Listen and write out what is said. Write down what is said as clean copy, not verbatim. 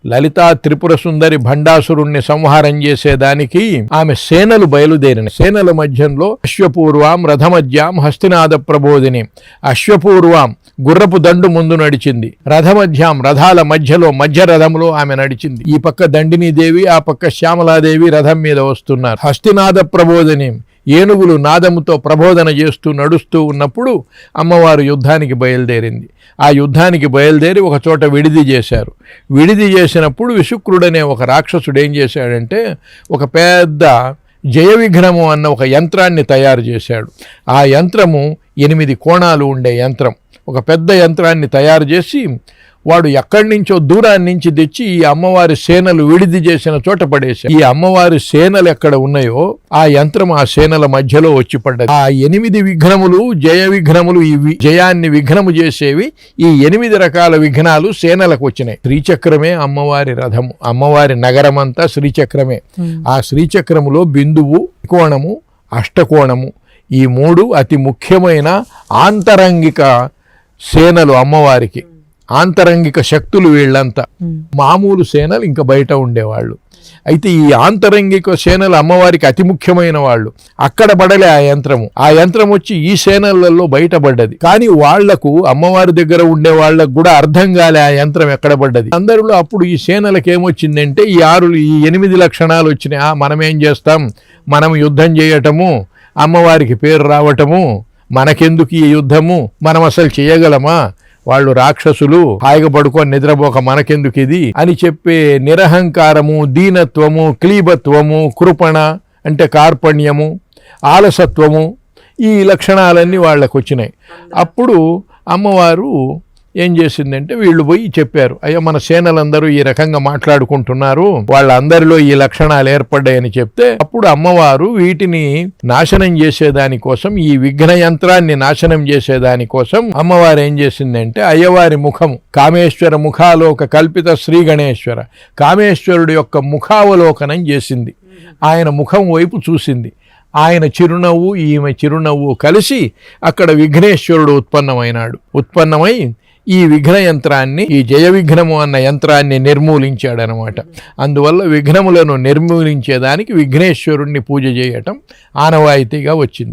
లలితా త్రిపుర సుందరి భండాసురుణ్ణి సంహారం చేసేదానికి ఆమె సేనలు బయలుదేరిన. సేనల మధ్యంలో అశ్వపూర్వాం రథమధ్యాం హస్తినాద ప్రబోధిని. అశ్వపూర్వాం గుర్రపు దండు ముందు నడిచింది, రథమధ్యాం రథాల మధ్యలో మధ్య రథంలో ఆమె నడిచింది. ఈ పక్క దండినీదేవి, ఆ పక్క శ్యామలాదేవి రథం మీద వస్తున్నారు. హస్తినాద ప్రబోధిని ఏనుగులు నాదముతో ప్రబోధన చేస్తూ నడుస్తూ ఉన్నప్పుడు అమ్మవారు యుద్ధానికి బయలుదేరింది. ఆ యుద్ధానికి బయలుదేరి ఒక చోట విడిది చేశారు. విడిది చేసినప్పుడు విశుక్రుడనే ఒక రాక్షసుడు ఏం చేశాడంటే ఒక పెద్ద జయ విఘ్నము అన్న ఒక యంత్రాన్ని తయారు చేశాడు. ఆ యంత్రము 8 కోణాలు ఉండే యంత్రం, ఒక పెద్ద యంత్రాన్ని తయారు చేసి వాడు ఎక్కడి నుంచో దూరాన్ని నుంచి తెచ్చి ఈ అమ్మవారి సేనలు విడిది చేసిన చోట పడేశాడు. ఈ అమ్మవారి సేనలు ఎక్కడ ఉన్నాయో ఆ యంత్రం ఆ సేనల మధ్యలో వచ్చి పడ్డది. ఆ 8 విఘ్నములు జయ విఘ్నములు, ఇవి జయాన్ని విఘ్నము చేసేవి. ఈ 8 రకాల విఘ్నాలు సేనలకు వచ్చినాయి. శ్రీచక్రమే అమ్మవారి రథము, అమ్మవారి నగరమంతా శ్రీచక్రమే. ఆ శ్రీచక్రములో బిందువు, కోణము, అష్టకోణము, ఈ 3 అతి ముఖ్యమైన ఆంతరంగిక సేనలు అమ్మవారికి. ఆంతరంగిక శక్తులు వీళ్ళంతా. మామూలు సేనలు ఇంకా బయట ఉండేవాళ్ళు. అయితే ఈ ఆంతరంగిక సేనలు అమ్మవారికి అతి ముఖ్యమైన వాళ్ళు. అక్కడ పడలే ఆ యంత్రము. ఆ యంత్రం వచ్చి ఈ సేనలలో బయటపడ్డది. కానీ వాళ్లకు అమ్మవారి దగ్గర ఉండే వాళ్ళకు కూడా అర్థం కాలే ఆ యంత్రం ఎక్కడ పడ్డది. అందరిలో అప్పుడు ఈ సేనలకు ఏమొచ్చిందంటే ఈ 8 లక్షణాలు వచ్చినాయి. మనమేం చేస్తాం, మనం యుద్ధం చేయటము, అమ్మవారికి పేరు రావటము, మనకెందుకు ఈ యుద్ధము, మనం అసలు చేయగలమా, వాళ్ళు రాక్షసులు, హాయిగా పడుకొని నిద్రపోక మనకెందుకు ఇది అని చెప్పే నిరహంకారము, దీనత్వము, క్లీబత్వము, కృపణ అంటే కార్పణ్యము, ఆలసత్వము, ఈ లక్షణాలన్నీ వాళ్ళకు వచ్చినాయి. అప్పుడు అమ్మవారు ఏం చేసిందంటే వీళ్ళు పోయి చెప్పారు, అయ్యా మన సేనలందరూ ఈ రకంగా మాట్లాడుకుంటున్నారు, వాళ్ళందరిలో ఈ లక్షణాలు ఏర్పడ్డాయని చెప్తే అప్పుడు అమ్మవారు వీటిని నాశనం చేసేదానికోసం, ఈ విఘ్న యంత్రాన్ని నాశనం చేసేదానికోసం అమ్మవారు ఏం చేసిందంటే అయ్యవారి ముఖము, కామేశ్వర ముఖాలోక కల్పిత శ్రీ గణేశ్వర, కామేశ్వరుడు యొక్క ముఖావలోకనం చేసింది. ఆయన ముఖం వైపు చూసింది. ఆయన చిరునవ్వు ఈమె చిరునవ్వు కలిసి అక్కడ విఘ్నేశ్వరుడు ఉత్పన్నమై ఈ విఘ్న యంత్రాన్ని, ఈ జయ విఘ్నము అన్న యంత్రాన్ని నిర్మూలించాడనమాట. అందువల్ల విఘ్నములను నిర్మూలించేదానికి విఘ్నేశ్వరుణ్ణి పూజ చేయటం ఆనవాయితీగా వచ్చింది.